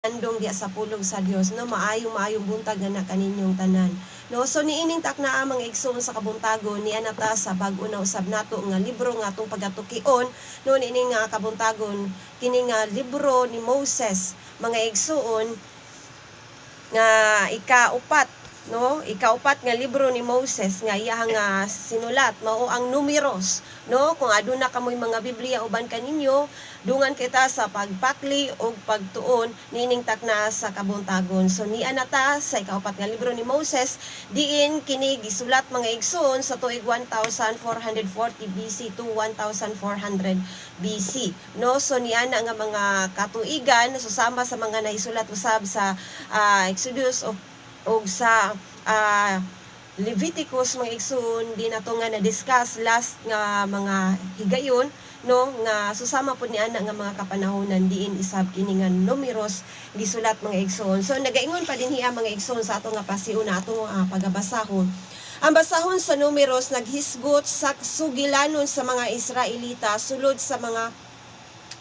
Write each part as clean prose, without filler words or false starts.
andong diya sa pulong sa Dios no, maayong buntag na kaninyong tanan no. So niining takna mga igsoon sa kabuntagon ni anata sa bag-o na usab nato nga libro nga atong pagatukion no, niining nga kabuntagon kini nga libro ni Moses mga igsoon nga ikaupat no, ikaupat nga libro ni Moses nga iyang sinulat mao ang Numeros no. Kung aduna kamoy mga Biblia uban kaninyo, dungan kita sa pagpakli o pagtuon nining takna sa kabuntagon. So niya nata sa ikaupat nga libro ni Moses, diin kini gisulat mga igsoon sa tuig 1440 BC to 1400 BC no. So niya na nga mga katuigan susama sa mga naisulat usab sa Exodus o sa Leviticus mga igsoon, di na to nga na-discuss last nga mga higayon no, nga susama po ni ana nga mga kapanahonan diin isab kini nga Numeros gisulat mga igsoon. So nagaingon pa din hiya mga igsoon sa ato nga pasiuna ato pagabasahon. Ang basahon sa Numeros naghisgot sa sugilanon sa mga Israelita sulod sa mga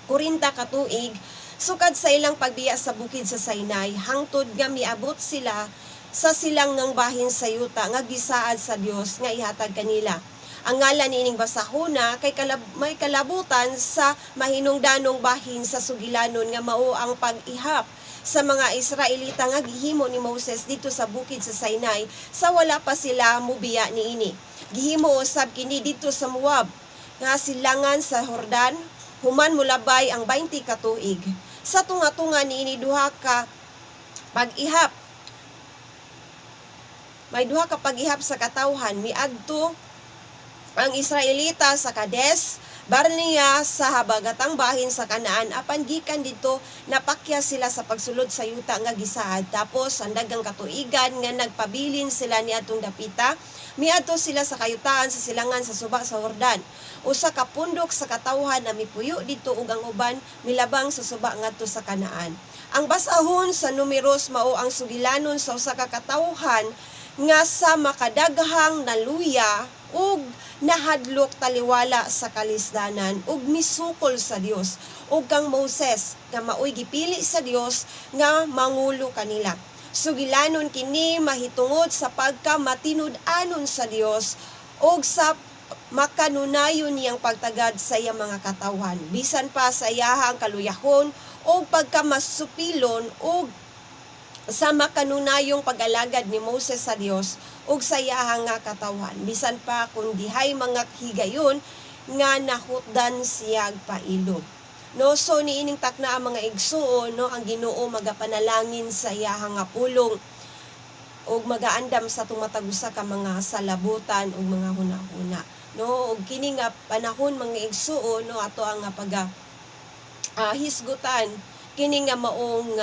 40 ka tuig sukad sa ilang pagbiya sa bukid sa Sinai hangtod nga miabot sila sa silang ngang bahin sa yuta nga gisaad sa Dios nga ihatag kanila. Ang ngalan niining basahona kay may kalabutan sa mahinungdanong bahin sa sugilanon nga mao ang pag-ihap sa mga Israelita nga gihimo ni Moses dito sa bukid sa Sinai sa wala pa sila mubiya niini. Gihimo usab kini dito sa Moab nga silangan sa Jordan human mulabay ang 20 ka tuig. Sa tunga-tunga niini duha ka pag-ihap. May duha ka pag-ihap sa katawhan miadto ang Israelita sa Kades Barnea sa habagatang bahin sa Kanaan apan gikan dito napakya sila sa pagsulod sa yuta nga gisaad. Tapos ang daghang katuigan nga nagpabilin sila niadtong dapita miadto sila sa kayutaan sa silangan sa suba sa Jordan. Usa ka pundok sa katawhan na mipuyo dito ug ang uban milabang sa suba ngadto sa Kanaan. Ang basahon sa Numeros mao ang sugilanon sa usa ka katawhan nga sa makadaghang naluya ug nahadlok taliwala sa kalisdanan ug misukol sa Dios ug kang Moses nga maoy gipili sa Dios nga mangulo kanila. Sugilanon kini mahitungod sa pagkamatinud-anon sa Dios ug sa makanunayon niyang pagtagad sa iyang mga katawhan bisan pa sa iyahang kaluyahon ug pagkamasupilon ug sa makanunayong pag-alagad ni Moses sa Dios ug sa iyahang katawhan bisan pa kun dihay mga higayon nga nahutdan siyag pailog no. So niining takna ang mga igsuon no, ang Ginoo magapanalangin sa iyahang pulong ug magaandam sa tumatagusa ka mga salabutan ug mga hunahuna no. Ug kini nga panahon mga igsuon no, ato ang hisgutan kini nga maong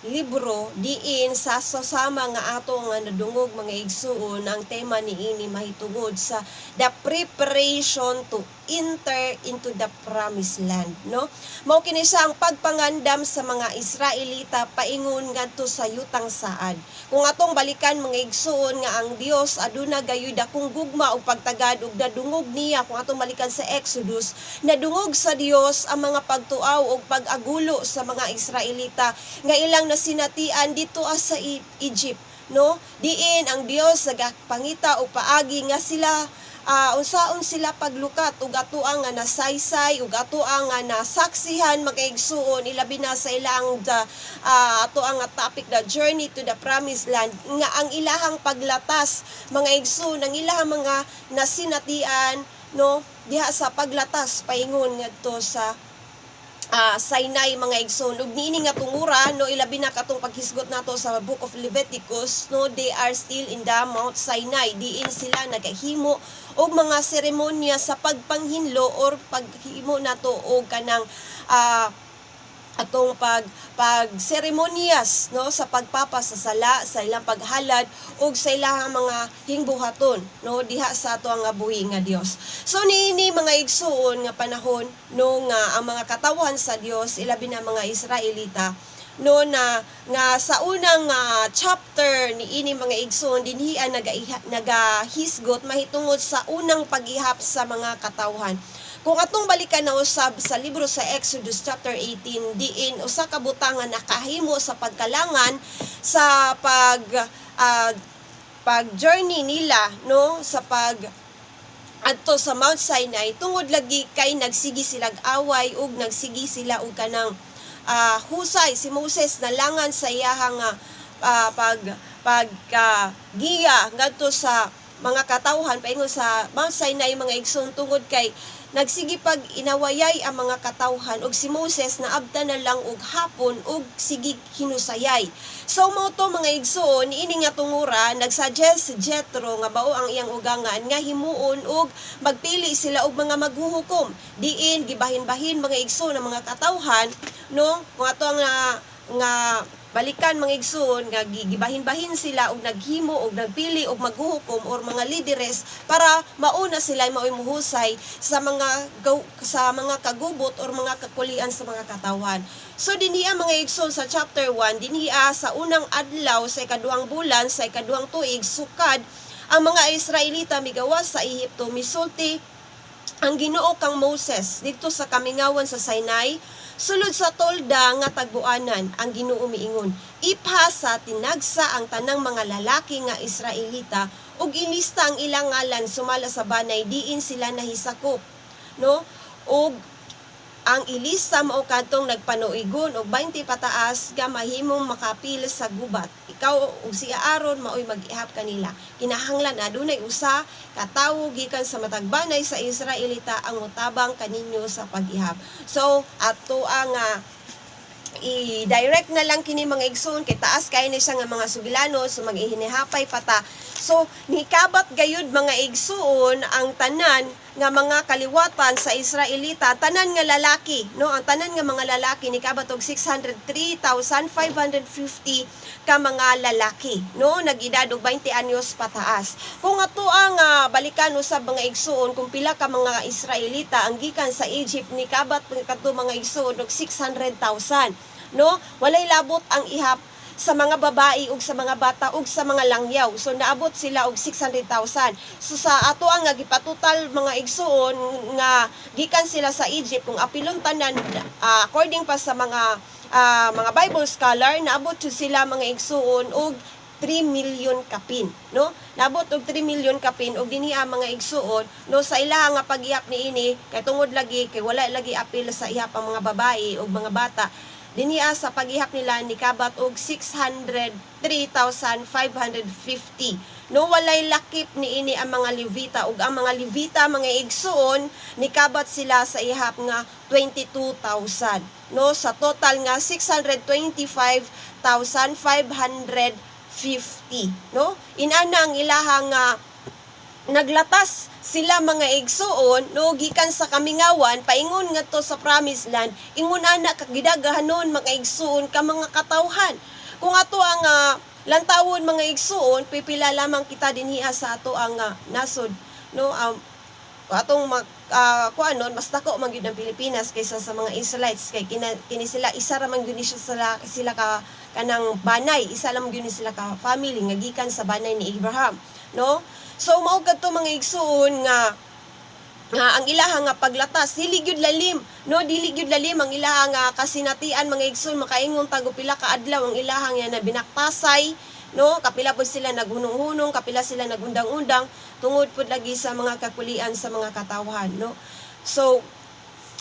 libro diin sa sosama nga ato nga nadungog mga igsuon. Ang tema niini mahitungod sa the preparation to enter into the promised land no. Mao kini siya ang pagpangandam sa mga Israelita paingon ngadto sa yutang saad. Kung atong balikan mga igsuon nga ang Dios aduna gayoy dakong gugma ug pagtagad ug nadungog niya. Kung atong balikan sa Exodus, nadungog sa Dios ang mga pagtuaw ug pag-agulo sa mga Israelita nga ilang nasinatian dito sa Egypt no. Diin ang Dios nagapangita og paagi nga sila unsaon sila paglukat ug atoang nga nasaysay ug atoang nga nasaksihan magaigsuon ilabi na sa ilang atoang nga topic the journey to the promised land nga ang ilahang paglatas mga igsoon ang ilahang mga nasinatian no diha sa paglatas paingon ngadto sa Sinai mga igsoon ug niini nga tungura no ilabi na katong paghisgot nato sa book of Leviticus no, they are still in the Mount Sinai diin sila nagahimo og mga seremonya sa pagpanghinlo or paghimo nato og kanang atong pag seremonyas no sa pagpapasasala sa ilang paghalad ug sa ilang mga hingbuhaton no diha sa ato nga buhi nga Dios. So niini mga igsuon nga panahon no nga ang mga katawhan sa Dios ilabi na mga Israelita no na nga sa unang chapter ni ini mga igsoon dinhian nagahisgot mahitungod sa unang pag-ihap sa mga katawhan. Kung atong balikan na usab sa libro sa Exodus chapter 18, diin usa ka butangan nakahimo sa pagkalangan sa pag journey nila, no, sa pag adto sa Mount Sinai, tungod lagi kay nagsigi silag away ug nagsigi sila og kanang husay si Moses nalangan sa iyahang giya ngadto sa mga katawhan paingon sa Mount Sinai mga igsoon, tungod kay nagsigi pag inawayay ang mga katawhan ug si Moses naabtan na lang og hapon ug sige hinusayay. So mao to mga igsoon, niini nga tungura nagsuggest si Jethro nga bao ang iyang ugangan nga himuon og magpili sila og mga maghuhukom. Diin gibahin-bahin mga igsoon ang mga katawhan, no, kung ato nga balikan mga igsoon nga gibahin-bahin sila og naghimo og nagpili og maghuhukom or mga lideres para mauna sila maoy muhusay sa mga kagubot or mga kakulian sa mga katawan. So dinhiya mga igsoon sa chapter 1, dinhiya sa unang adlaw sa ikaduhang bulan sa ikaduhang tuig sukad ang mga Israelita migawas sa Ehipto, misulti ang Ginoo kang Moses dito sa kamingawan sa Sinai. Sulod sa tolda nga tagbuanan, ang Ginoo miingon, ipasa tinagsa ang tanang mga lalaki nga Israelita ug ilista ang ilang ngalan sumala sa banay diin sila nahisakop, no? Ug ang ilista mao kadtong nagpanuigon og 20 pataas nga mahimong makapil sa gubat. Ikaw ug si Aaron maoy mag-ihap kanila. Kinahanglan adunay usa ka tawo gikan sa matag banay sa Israelita ang mutabang kaninyo sa pag-ihap. So ato ang i-direct na lang kini mga igsoon kay taas kay ni siya nga mga sugilano so mag-ihinihapay pata. So nikabat gayud mga igsoon ang tanan nga mga kaliwatan sa Israelita, tanan nga lalaki, no, ang tanan nga mga lalaki nikabat og 603,550 ka mga lalaki, no, nag-edad og 20 anyos pataas. Kung ato ang balikan usab mga igsoon kung pila ka mga Israelita ang gikan sa Egypt nikabat kadto mga igsoon og 600,000, no, walay labot ang ihap sa mga babae ug sa mga bata ug sa mga langyaw. So naabot sila og 600,000. So sa ato ang gipatotal mga igsoon nga gikan sila sa Egypt kung apilon tanan according pa sa mga Bible scholar naabot sila mga igsoon og 3 million kapin, no? Naabot og 3 million kapin og dinhi mga igsuon, no, sa ilaha nga pag-ihap niini kay tungod lagi kay wala lagi apil sa ihap ang mga babae ug mga bata. Dinhiya sa pag-ihap nila nikabat og 603,550. No, walay lakip niini ang mga Levita ug ang mga Levita mga igsuon nikabat sila sa ihap nga 22,000. No, sa total nga 625,550. No, inana ang ilahang naglatas sila mga igsuon, no, gikan sa kamingawan paingon ngadto sa promised land, ingon ana kagidagahanon mga igsuon ka mga katawhan. Kung ato ang lantawon mga igsuon, pipila lamang kita dinhiya sa ato ang nasod, no, atong kuanon mas dako man gyud ang Pilipinas kaysa sa mga Israelites kay kini sila isa ra man gyud sila ka kanang banay, isa lang gyud sila ka family nga gikan sa banay ni Abraham, no. So mao kadto mga igsuon nga ang ilaha nga paglatas dili gyud lalim, no, dili gyud lalim ang ilaha nga kasinatian mga igsuon, makaingon tago pila ka adlaw ang ilaha nga na binaktasay, no, kapila pod sila naghunong-hunong, kapila sila nagundang-undang tungod pod lagi sa mga kakulian sa mga katawhan, no. So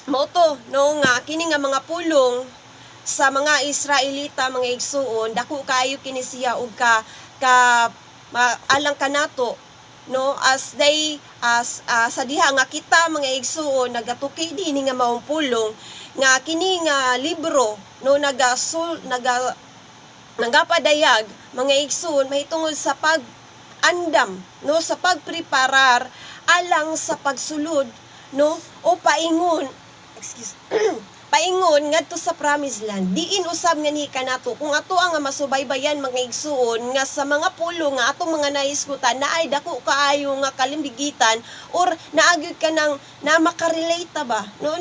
mao to, no, nga kini nga mga pulong sa mga Israelita mga igsuon dako kayo kini siya og alang kanato, no, as sa diha nga kita mga igsuon nagatuki dinhi nga maong pulong nga kini nga libro, no, nagapadayag mga igsuon mahitungod sa pag-andam, no, sa pagpreparar alang sa pagsulod, no, o paingon paingon ngadto sa promised land. Diin usab nga ni kanato kung ato ang masubaybayan mga igsuon nga sa mga pulo nga atong mga naisgutan na ay dako kaayo nga kalimbigitan or naagyud ka nang na makarelate ba no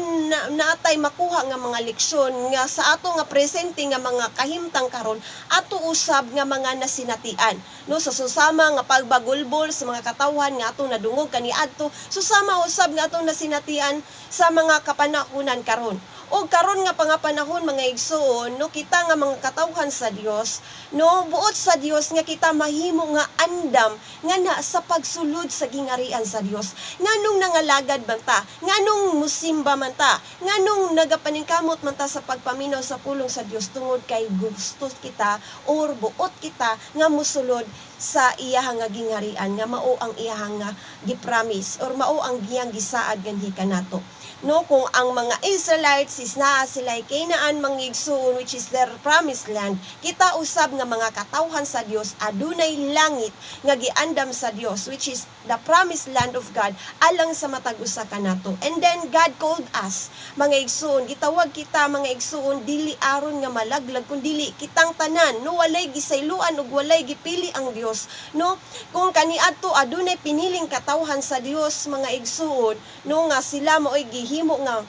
naatay makuha nga mga leksyon nga sa ato nga presente nga mga kahimtang karon ato usab nga mga nasinatian no sa susama nga pagbagulbol sa mga katawhan nga atong nadungog kaniadto susama usab nga atong nasinatian sa mga kapanahunan karon. O karon nga pangapanahon mga igsoon no kita nga mga katawhan sa Dios no buot sa Dios nga kita mahimo nga andam nga na sa pagsulod sa gingarian sa Dios nganong nangalagad man ta nganong musimba man ta nganong nagapaningkamot man ta sa pagpaminaw sa pulong sa Dios tungod kay gusto kita or buot kita nga musulod sa iyahang nga gingarian nga mao ang iyahang nga gipromise or mao ang giyang gisaad ganhi kanato. No, kung ang mga Israelites is naa sila Canaan mga igsoon which is their promised land, kita usab nga mga katawhan sa Dios adunay langit nga giandam sa Dios which is the promised land of God alang sa matag usa kanato. And then God called us mga igsoon, gitawag kita mga igsoon dili aron nga malaglag kun dili kitang tanan no walay gisayloan ug walay gipili ang Dios. No, kung kaniadto adunay piniling katawhan sa Dios mga igsoon no nga sila maoy himo nga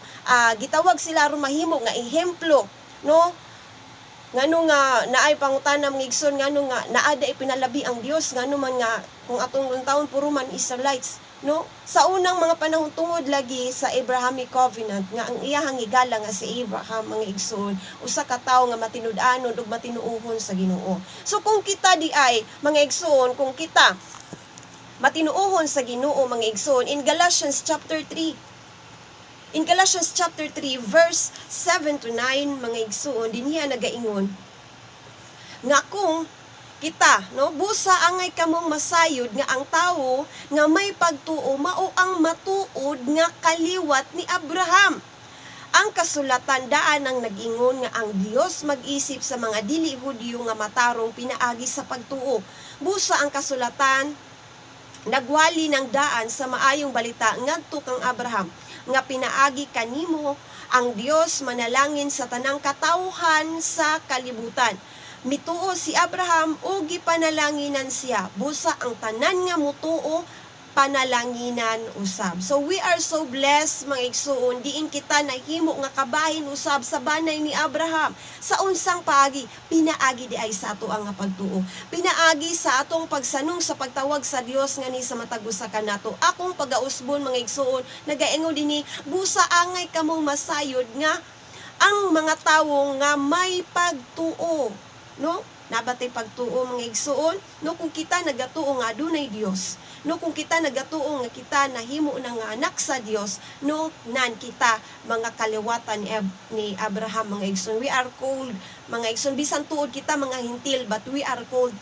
gitawag sila aron mahimo nga ehemplo no ngano nga naay pangutana mga igsoon ngano nga naada ipinalabi ang Dios ngano man nga kung atong taon puro man Israelites no sa unang mga panahon tungod lagi sa Abrahamic covenant nga ang iyahang higala nga si Abraham mga igsoon usa ka tawo nga matinud-anon ug matinuohon sa Ginoo. So kung kita di ay mga igsoon kung kita matinuohon sa Ginoo mga igsoon in Galatians chapter 3 in Galatians chapter 3 verse 7 to 9 mga igsoon dinhiya nagaingon nga kung kita no busa angay kamong masayod nga ang tawo nga may pagtuo mao ang matuod nga kaliwat ni Abraham. Ang kasulatan daan ang nagingon nga ang Dios mag-isip sa mga dili Hudyo nga matarong pinaagi sa pagtuo. Busa ang kasulatan nagwali ng daan sa maayong balita ngadto kang Abraham nga pinaagi kanimo ang Dios manalangin sa tanang katawhan sa kalibutan. Mituo si Abraham ug gipanalanginan siya busa ang tanan nga mutuo panalanginan usab. So we are so blessed mga igsoon diin kita nahimo nga kabahin usab sa banay ni Abraham. Sa unsang paagi pinaagi di ay sa ato ang pagtuo. Pinaagi sa atong pagsanong sa pagtawag sa Dios nga ni sa matag usa kanato. Akong pagausbon mga igsoon nagaingon dinhi busa angay kamong masayod nga ang mga tawo nga may pagtuo no nabatay pagtuo mga igsoon no kung kita nagatuo nga adunay Dios no kung kita nagatuo nga kita nahimo na nga anak sa Dios no nan kita mga kaliwatan ni Abraham mga igsoon. We are called mga igsoon bisan tuod kita mga hintil but we are called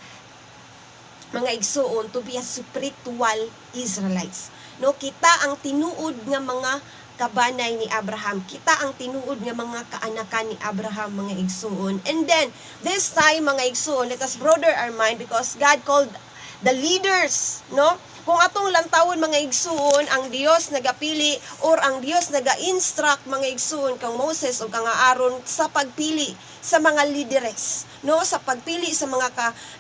mga igsoon to be a spiritual Israelites. No kita ang tinuod nga mga kabanay ni Abraham. Kita ang tinuod nga mga kaanakan ni Abraham mga igsoon. And then this time mga igsoon, let us broaden our mind because God called the leaders, no? Kung atong lantawon mga igsoon, ang Dios nagapili or ang Dios naga-instruct mga igsoon kang Moses o kang Aaron sa pagpili sa mga lideres, no? Sa pagpili sa mga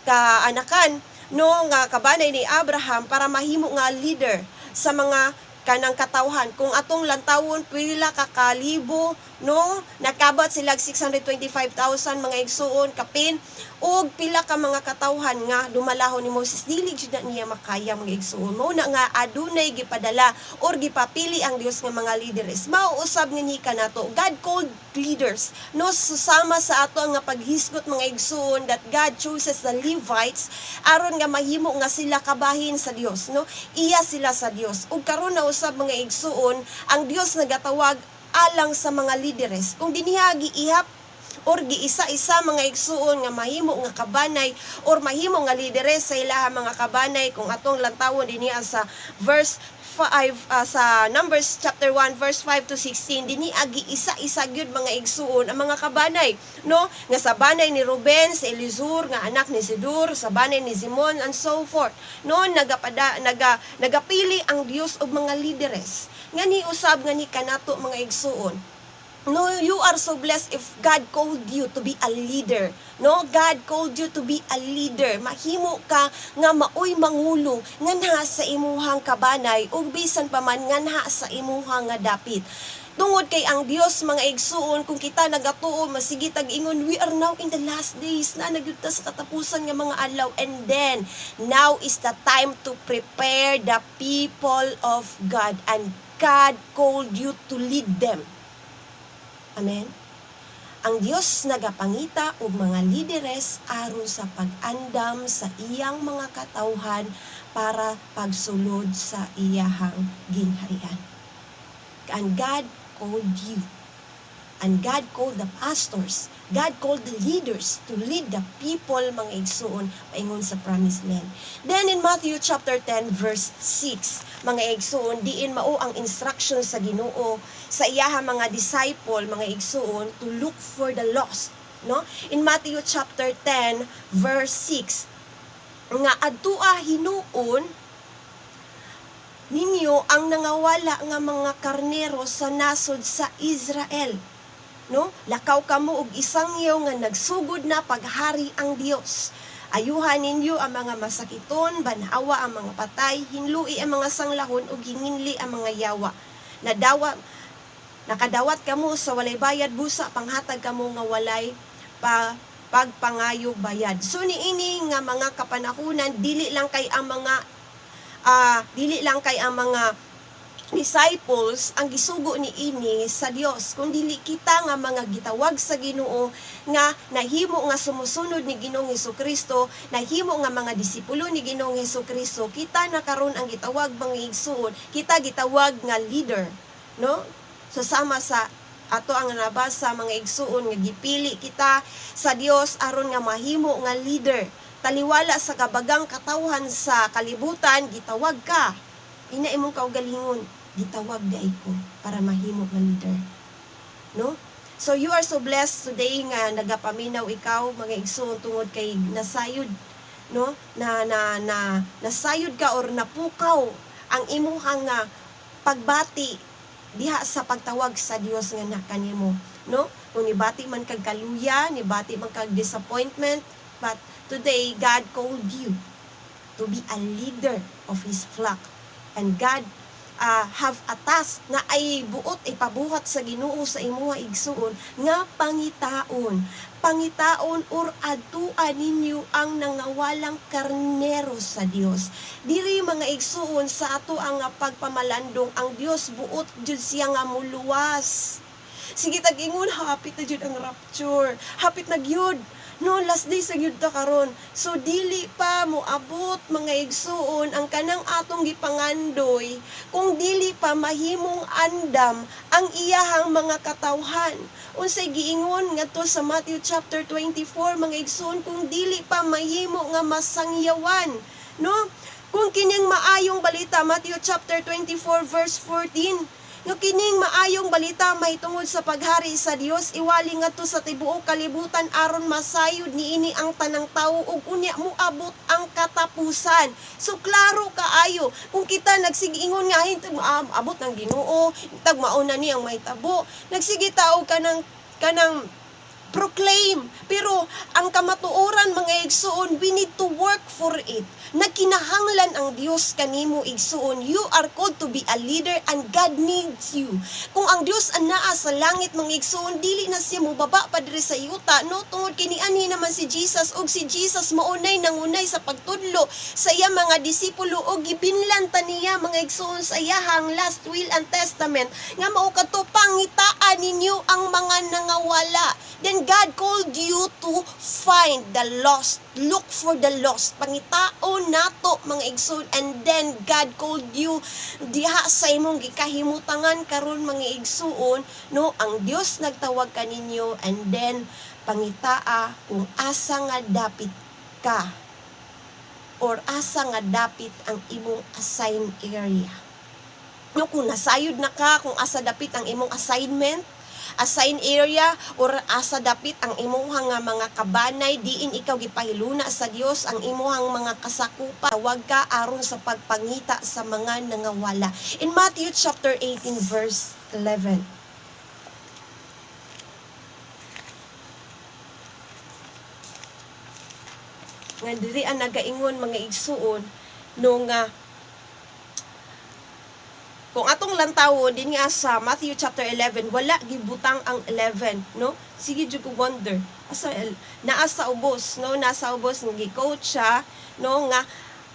kaanakan, no, nga kabanay ni Abraham para mahimo nga leader sa mga kanang katawhan. Kung atong lantawon pila ka kalibo no nakabot sila 625,000 mga igsuon kapin ug pila ka mga katawhan nga dumalahon ni Moses dili jud na niya makaya mga igsuon mao na nga adunay gipadala or gipapili ang Dios nga mga leaders. Mao usab nga ni kanato God called leaders no susama sa ato nga paghisgot mga igsuon that God chooses the Levites aron nga mahimo nga sila kabahin sa Dios no iya sila sa Dios ug karon na usab mga igsuon ang Dios nagatawag alang sa mga lideres kung dinhiya giihap or giisa-isa mga igsuon nga mahimo nga kabanay or mahimo nga lideres sa ilaha mga kabanay kung atong lantawon dinhiya sa verse 5 sa Numbers chapter 1 verse 5 to 16 dinhiya giisa-isa gyud mga igsuon ang mga kabanay no nga sa banay ni Ruben si Elizur nga anak ni Sidur sa banay ni Zimon and so forth no nagapili ang Dios og mga lideres nga ni usab nga ni kanato mga igsuon No, you are so blessed if God called you to be a leader. No, God called you to be a leader. Mahimo ka nga maoy mangulo nganha sa imuhang kabanay ug bisan pa man nganha sa imuhang nga dapit. Tungod kay ang Dios mga igsuon, kung kita nagatuo masigi tag-ingon, we are now in the last days na nagyud ta sa katapusan nga mga adlaw, and then now is the time to prepare the people of God, and God called you to lead them. Amen. Ang Dios nagapangita og mga lideres aron sa pag-andam sa iyang mga katawhan para pagsulod sa iyahang ginharian. And God called you. And God called the pastors. God called the leaders to lead the people, mga igsuon, paingon sa promised land. Then in Matthew chapter 10 verse 6, mga igsuon, diin mao ang instruction sa Ginoo sa iyaha mga disciple, mga igsuon, to look for the lost. No? In Matthew chapter 10 verse 6, nga adtua hinuon ninyo ang nangawala nga mga karnero sa nasod sa Israel. No? Lakaw kamo og isang yaw nga nagsugod na paghari ang Dios. Ayuhan ninyo ang mga masakiton, banawa ang mga patay, hinlui ang mga sanglahon ug hinginli ang mga yawa. Nakadawat kamo sa walay bayad busa, panghatag kamo nga walay pagpangayog bayad. So niini nga mga kapanahunan dili lang kay ang mga disciples ang gisugo ni ini sa Dios, kundi kita nga mga gitawag sa Ginoo nga nahimo nga sumusunod ni Ginoong Hesukristo, nahimo nga mga disipulo ni Ginoong Hesukristo, kita na karon ang gitawag mga igsuon, kita gitawag nga leader, no? So sama sa ato ang nabasa mga igsuon nga gipili kita sa Dios aron nga mahimo nga leader. Taliwala sa kabagang katawhan sa kalibutan, gitawag ka. Ina imong kaugalingon, gitawag day ko para mahimo nga leader. No? So you are so blessed today nga nagapaminaw ikaw mga igsoon tungod kay nasayod, no? Nasayod ka or napukaw ang imong nga pagbati diha sa pagtawag sa Dios nga nakanimo, no? Kung nibati man kag kaluya, nibati man kag disappointment, but today God called you to be a leader of His flock. And God have a task na ay buot ipabuhat sa Ginoo sa imuha igsuon nga pangitaon or adtuan ninyo ang nangawalang karnero sa Dios. Diri mga igsuon sa ato ang pagpamalandong ang Dios buot jud siya nga muluwas. Sige tag-ingon, hapit na jud ang rapture, hapit na gyud. No, last day sa gyud ta karon. So dili pa mo abot mga igsuon ang kanang atong gipangandoy kung dili pa mahimong andam ang iyahang mga katawhan. Unsay giingon ngadto sa Matthew chapter 24 mga igsuon, kung dili pa mahimo nga masangyawan, no? Kung kining maayong balita, Matthew chapter 24 verse 14, nga kining maayong balita mahitungod sa paghari sa Dios, iwali ngadto sa tibuok kalibutan aron masayod niini ang tanang tawo ug unya moabot ang katapusan. So klaro kaayo kung kita nagsigingon nga hintag abot ng Ginoo, tag mauna ni ang mahitabo, nagsige taog kanang proclaim. Pero ang kamatuoran mga igsuon, we need to work for it. Nagkinahanglan ang Dios kanimo igsuon. You are called to be a leader and God needs you. Kung ang Dios anaa sa langit mga igsuon, dili na siya mubaba pa diri sa yuta, no? Tungod kini anhi naman si Jesus, og si Jesus maunay nangunay sa pagtudlo sa iya mga disipulo og gibinlan ta niya mga igsuon sa iyahang last will and testament nga mao kadto pangitaan ninyo ang mga nangawala. Then God called you to find the lost. Look for the lost. Pangitaon nato mga igsoon. And then God called you diha sa imong gikahimutangan karon mga igsoon, no? Ang Dios nagtawag kaninyo, and then pangitaa kung asa nga dapit ka or asa nga dapit ang imong assigned area. No, kung nasayod na ka, kung asa dapit ang imong assignment, assign area, or asa dapit ang imuhang mga kabanay, diin ikaw gipahiluna sa Dios ang imuhang mga kasakupa, tawag ka aron sa pagpangita sa mga nangawala. In Matthew chapter 18 verse 11, nga diri ang nagaingon mga igsuon no nga kung atong lantawon din nga sa Matthew chapter 11 wala gibutang ang 11 no, sige jud ko wonder naa sa ubos no, nasa ubos nga gi-coach siya no nga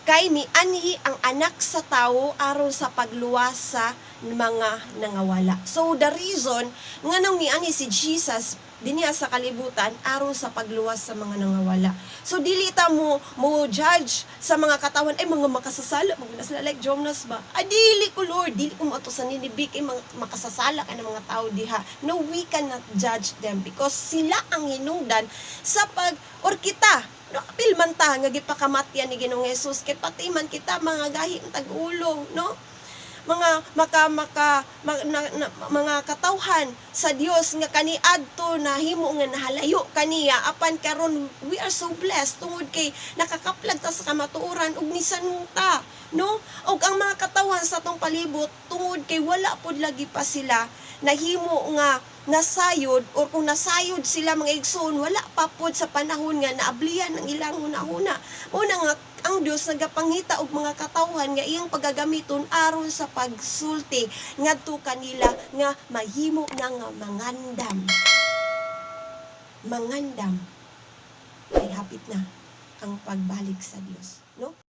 kay mianhi ang anak sa tawo aron sa pagluwas sa mga nangawala. So the reason nganong mianhi si Jesus dinhi sa kalibutan aron sa pagluwas sa mga nangawala. So dili ta mo judge sa mga katawan ay mga makasasala mga sila like Jonas ba. Dili ko Lord, dili ko moto sa Nineveh kay mga makasasala ka ng mga tao diha. No, we cannot judge them because sila ang hinungdan sa or kita no apil man ta nga gipakamatyan ni Ginoong Hesus kay pati man kita mga gahi ang tag-ulo no mga katawhan sa Dios nga kaniadto na himo nga nahalayo kaniya apan karon we are so blessed tungod kay nakakaplag ta sa kamatuoran ug nisan ta no ug ang mga katawhan sa tong palibot tungod kay wala pod lagi pa sila nahimo nga nasayod or kung nasayod sila mga igsoon wala pa pod sa panahon nga naablihan ang ilang hunahuna una nga ang Dios nagapangita og mga katawhan nga iyang paggagamiton aron sa pagsulti ngadto kanila nga mahimo nga mangandam ay hapit na ang pagbalik sa Dios no